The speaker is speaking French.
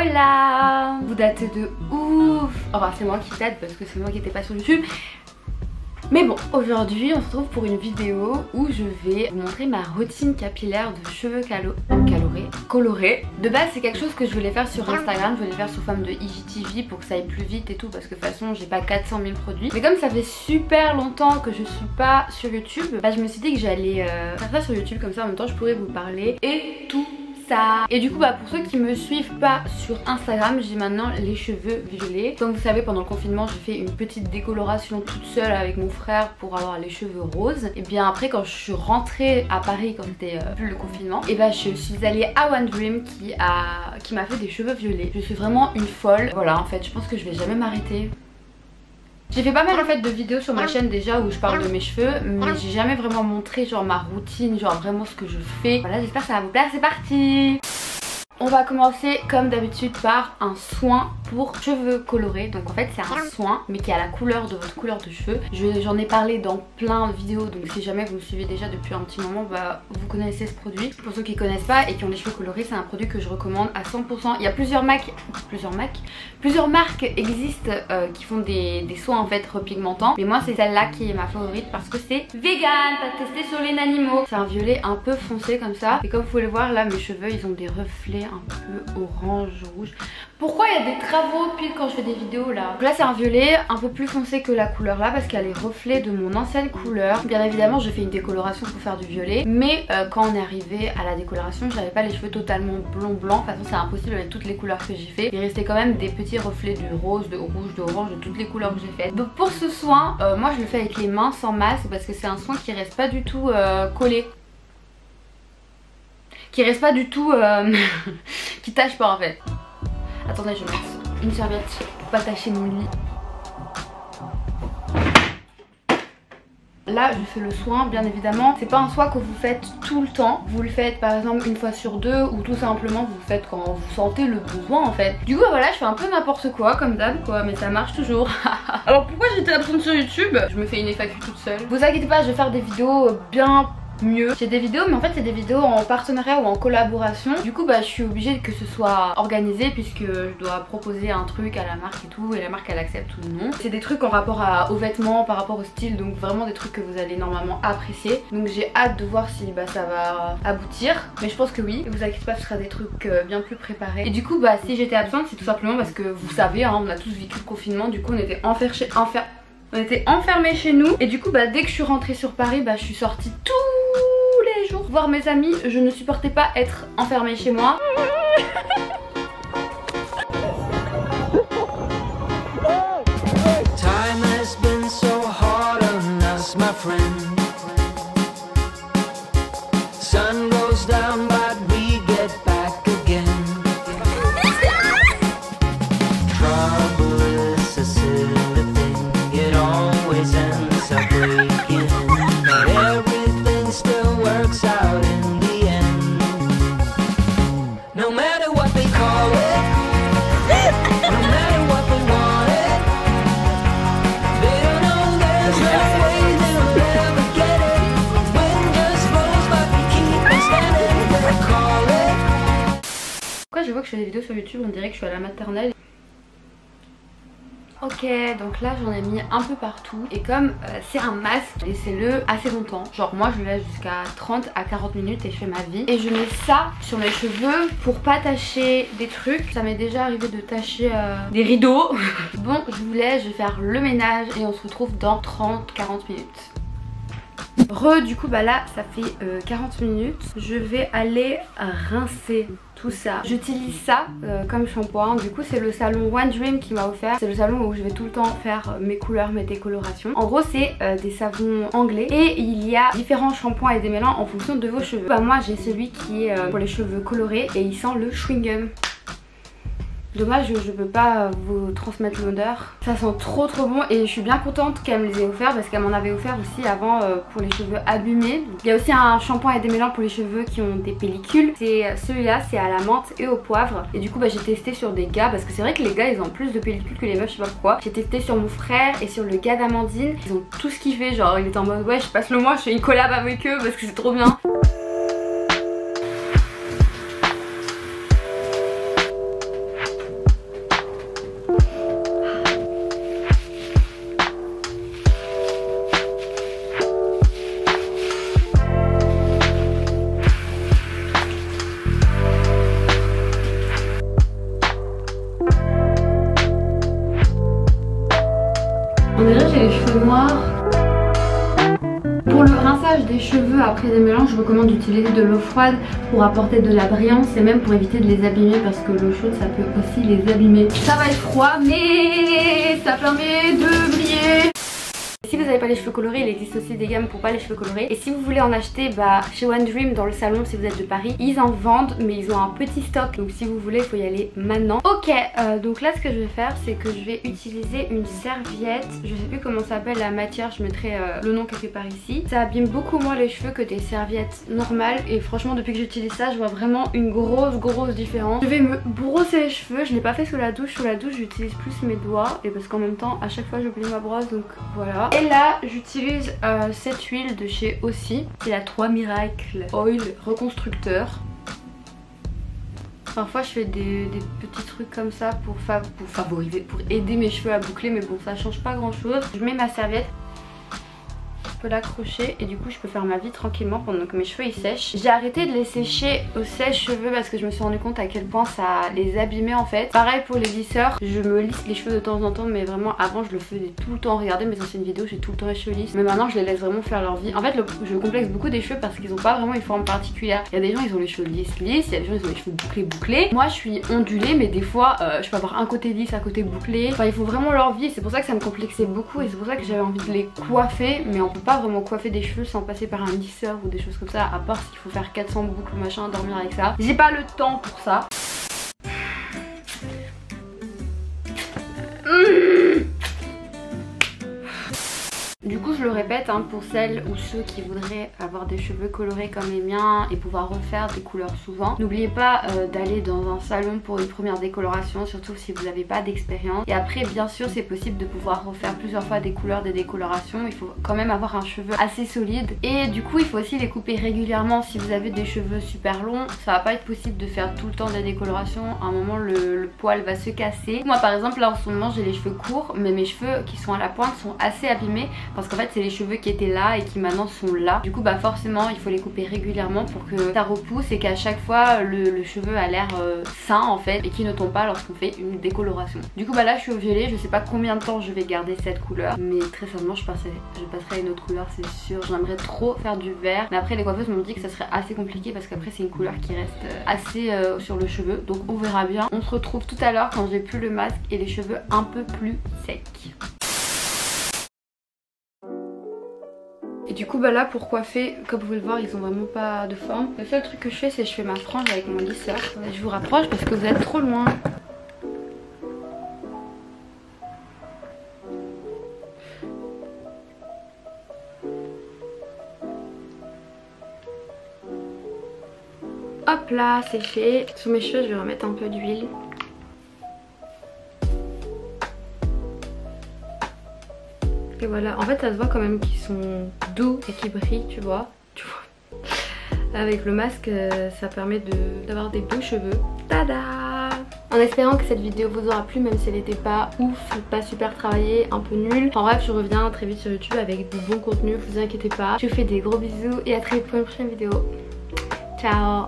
Hola! Vous datez de ouf! Enfin c'est moi qui date parce que c'est moi qui n'étais pas sur YouTube. Mais bon, aujourd'hui on se retrouve pour une vidéo où je vais vous montrer ma routine capillaire de cheveux colorés. De base c'est quelque chose que je voulais faire sur Instagram, je voulais faire sous forme de IGTV pour que ça aille plus vite et tout parce que de toute façon j'ai pas 400 000 produits. Mais comme ça fait super longtemps que je suis pas sur YouTube, bah, je me suis dit que j'allais faire ça sur YouTube, comme ça en même temps je pourrais vous parler et tout. Et du coup bah pour ceux qui me suivent pas sur Instagram, j'ai maintenant les cheveux violets. Comme vous savez, pendant le confinement j'ai fait une petite décoloration toute seule avec mon frère pour avoir les cheveux roses. Et bien après quand je suis rentrée à Paris, quand c'était plus le confinement, et bah je suis allée à One Dream qui m'a fait des cheveux violets. Je suis vraiment une folle. Voilà, en fait je pense que je vais jamais m'arrêter. J'ai fait pas mal en fait de vidéos sur ma chaîne déjà où je parle de mes cheveux, mais j'ai jamais vraiment montré genre ma routine, genre vraiment ce que je fais. Voilà, j'espère que ça va vous plaire, c'est parti! On va commencer comme d'habitude par un soin pour cheveux colorés. Donc en fait c'est un soin mais qui a la couleur de votre couleur de cheveux. J'en ai parlé dans plein de vidéos, donc si jamais vous me suivez déjà depuis un petit moment, bah vous connaissez ce produit. Pour ceux qui connaissent pas et qui ont les cheveux colorés, c'est un produit que je recommande à 100%. Il y a plusieurs marques existent qui font des soins en fait repigmentants. Mais moi c'est celle-là qui est ma favorite parce que c'est vegan, pas testé sur les animaux. C'est un violet un peu foncé comme ça. Et comme vous pouvez le voir là, mes cheveux ils ont des reflets un peu orange, rouge. Pourquoi il y a des travaux pile quand je fais des vidéos là? Donc là c'est un violet un peu plus foncé que la couleur là parce qu'il y a les reflets de mon ancienne couleur. Bien évidemment j'ai fait une décoloration pour faire du violet, mais quand on est arrivé à la décoloration j'avais pas les cheveux totalement blanc. De toute façon c'est impossible avec toutes les couleurs que j'ai fait. Il restait quand même des petits reflets de rose, de rouge, d'orange, de toutes les couleurs que j'ai faites. Donc pour ce soin, moi je le fais avec les mains sans masque parce que c'est un soin qui reste pas du tout collé. Qui reste pas du tout qui tâche pas en fait. Attendez, je vais mettre une serviette pour pas tâcher mon lit. Là je fais le soin, bien évidemment c'est pas un soin que vous faites tout le temps. Vous le faites par exemple une fois sur deux, ou tout simplement vous le faites quand vous sentez le besoin en fait. Du coup voilà, je fais un peu n'importe quoi comme d'hab quoi, mais ça marche toujours. Alors pourquoi j'étais absente sur YouTube? Je me fais une FAQ toute seule. Vous inquiétez pas, je vais faire des vidéos bien mieux. J'ai des vidéos mais en fait c'est des vidéos en partenariat ou en collaboration. Du coup bah je suis obligée que ce soit organisé puisque je dois proposer un truc à la marque et tout, et la marque elle accepte ou non. C'est des trucs en rapport aux vêtements, par rapport au style, donc vraiment des trucs que vous allez normalement apprécier. Donc j'ai hâte de voir si bah ça va aboutir, mais je pense que oui. Vous inquiétez pas, ce sera des trucs bien plus préparés. Et du coup bah si j'étais absente c'est tout simplement parce que vous savez hein, on a tous vécu le confinement, du coup on était enfermés chez nous. Et du coup bah dès que je suis rentrée sur Paris, bah je suis sortie tous les jours voir mes amis. Je ne supportais pas être enfermée chez moi. Time has been so hard on us, my friend. Sun goes down but we get back again. Trouble is a silly thing, it always ends up breaking. But everything still works out in the end. No matter what they call it, no matter what they want it, they don't know there's no way they'll ever get it. Wind just blows but we keep on standing. They call it. Pourquoi je vois que je fais des vidéos sur YouTube, on dirait que je suis à la maternelle. Ok, donc là j'en ai mis un peu partout. Et comme c'est un masque, laissez-le assez longtemps. Genre moi je le laisse jusqu'à 30 à 40 minutes et je fais ma vie. Et je mets ça sur mes cheveux pour pas tacher des trucs. Ça m'est déjà arrivé de tacher des rideaux. Bon, je vous laisse, je vais faire le ménage et on se retrouve dans 30-40 minutes. Du coup bah là ça fait 40 minutes. Je vais aller rincer tout ça. J'utilise ça comme shampoing. Du coup c'est le salon One Dream qui m'a offert. C'est le salon où je vais tout le temps faire mes couleurs, mes décolorations. En gros c'est des savons anglais et il y a différents shampoings et démêlants en fonction de vos cheveux. Bah moi j'ai celui qui est pour les cheveux colorés et il sent le chewing gum. Dommage, je peux pas vous transmettre l'odeur. Ça sent trop bon et je suis bien contente qu'elle me les ait offerts parce qu'elle m'en avait offert aussi avant pour les cheveux abîmés. Il y a aussi un shampoing et démêlant pour les cheveux qui ont des pellicules. C'est celui-là, c'est à la menthe et au poivre. Et du coup bah, j'ai testé sur des gars parce que c'est vrai que les gars ils ont plus de pellicules que les meufs, je sais pas pourquoi. J'ai testé sur mon frère et sur le gars d'Amandine. Ils ont tous kiffé, genre il était en mode ouais je passe le mois, je fais une collab avec eux parce que c'est trop bien. Pour le rinçage des cheveux après des mélanges, je recommande d'utiliser de l'eau froide pour apporter de la brillance et même pour éviter de les abîmer parce que l'eau chaude ça peut aussi les abîmer. Ça va être froid mais ça permet de briller. Si vous n'avez pas les cheveux colorés, il existe aussi des gammes pour pas les cheveux colorés. Et si vous voulez en acheter, chez One Dream dans le salon, si vous êtes de Paris, ils en vendent, mais ils ont un petit stock. Donc si vous voulez, il faut y aller maintenant. Ok, donc là ce que je vais faire, c'est que je vais utiliser une serviette. Je sais plus comment ça s'appelle la matière, je mettrai le nom quelque part ici. Ça abîme beaucoup moins les cheveux que des serviettes normales. Et franchement, depuis que j'utilise ça, je vois vraiment une grosse différence. Je vais me brosser les cheveux. Je l'ai pas fait sous la douche. Sous la douche, j'utilise plus mes doigts. Et parce qu'en même temps, à chaque fois, j'oublie ma brosse. Donc voilà. Et là j'utilise cette huile de chez Aussi, c'est la 3 Miracle Oil Reconstructeur. Parfois je fais des petits trucs comme ça pour favoriser, pour aider mes cheveux à boucler, mais bon ça change pas grand chose. Je mets ma serviette, je peux l'accrocher et du coup je peux faire ma vie tranquillement pendant que mes cheveux ils sèchent. J'ai arrêté de les sécher au sèche-cheveux parce que je me suis rendu compte à quel point ça les abîmait en fait. Pareil pour les lisseurs, je me lisse les cheveux de temps en temps, mais vraiment avant je le faisais tout le temps. Regardez mes anciennes vidéos, j'ai tout le temps les cheveux lisses, mais maintenant je les laisse vraiment faire leur vie. En fait je complexe beaucoup des cheveux parce qu'ils ont pas vraiment une forme particulière. Il y a des gens ils ont les cheveux lisses, il y a des gens ils ont les cheveux bouclés. Moi je suis ondulée, mais des fois je peux avoir un côté lisse, un côté bouclé. Enfin ils font vraiment leur vie, c'est pour ça que ça me complexait beaucoup et c'est pour ça que j'avais envie de les coiffer, mais on peut pas vraiment coiffer des cheveux sans passer par un lisseur ou des choses comme ça, à part s'il faut faire 400 boucles machin, dormir avec ça. J'ai pas le temps pour ça. Du coup je le répète pour celles ou ceux qui voudraient avoir des cheveux colorés comme les miens et pouvoir refaire des couleurs souvent, n'oubliez pas d'aller dans un salon pour une première décoloration, surtout si vous n'avez pas d'expérience. Et après bien sûr c'est possible de pouvoir refaire plusieurs fois des couleurs, des décolorations. Il faut quand même avoir un cheveu assez solide et du coup il faut aussi les couper régulièrement. Si vous avez des cheveux super longs, ça va pas être possible de faire tout le temps des décolorations. À un moment le poil va se casser. Moi par exemple là en ce moment j'ai les cheveux courts, mais mes cheveux qui sont à la pointe sont assez abîmés parce qu'en fait c'est les cheveux qui étaient là et qui maintenant sont là. Du coup forcément il faut les couper régulièrement pour que ça repousse et qu'à chaque fois le cheveu a l'air sain en fait et qui ne tombe pas lorsqu'on fait une décoloration. Du coup là je suis au violet, je sais pas combien de temps je vais garder cette couleur, mais très certainement je passerai à une autre couleur c'est sûr. J'aimerais trop faire du vert, mais après les coiffeuses m'ont dit que ça serait assez compliqué parce qu'après c'est une couleur qui reste assez sur le cheveu, donc on verra bien. On se retrouve tout à l'heure quand j'ai plus le masque et les cheveux un peu plus secs. Et du coup là pour coiffer, comme vous pouvez le voir ils ont vraiment pas de forme. Le seul truc que je fais c'est que je fais ma frange avec mon lisseur. Je vous rapproche parce que vous êtes trop loin. Hop là c'est fait. Sur mes cheveux je vais remettre un peu d'huile. Et voilà, en fait ça se voit quand même qu'ils sont doux et qu'ils brillent, tu vois. Avec le masque ça permet d'avoir des beaux cheveux. Tada! En espérant que cette vidéo vous aura plu, même si elle n'était pas ouf, pas super travaillée, un peu nulle. En bref je reviens très vite sur YouTube avec du bon contenu, vous inquiétez pas. Je vous fais des gros bisous et à très vite pour une prochaine vidéo. Ciao!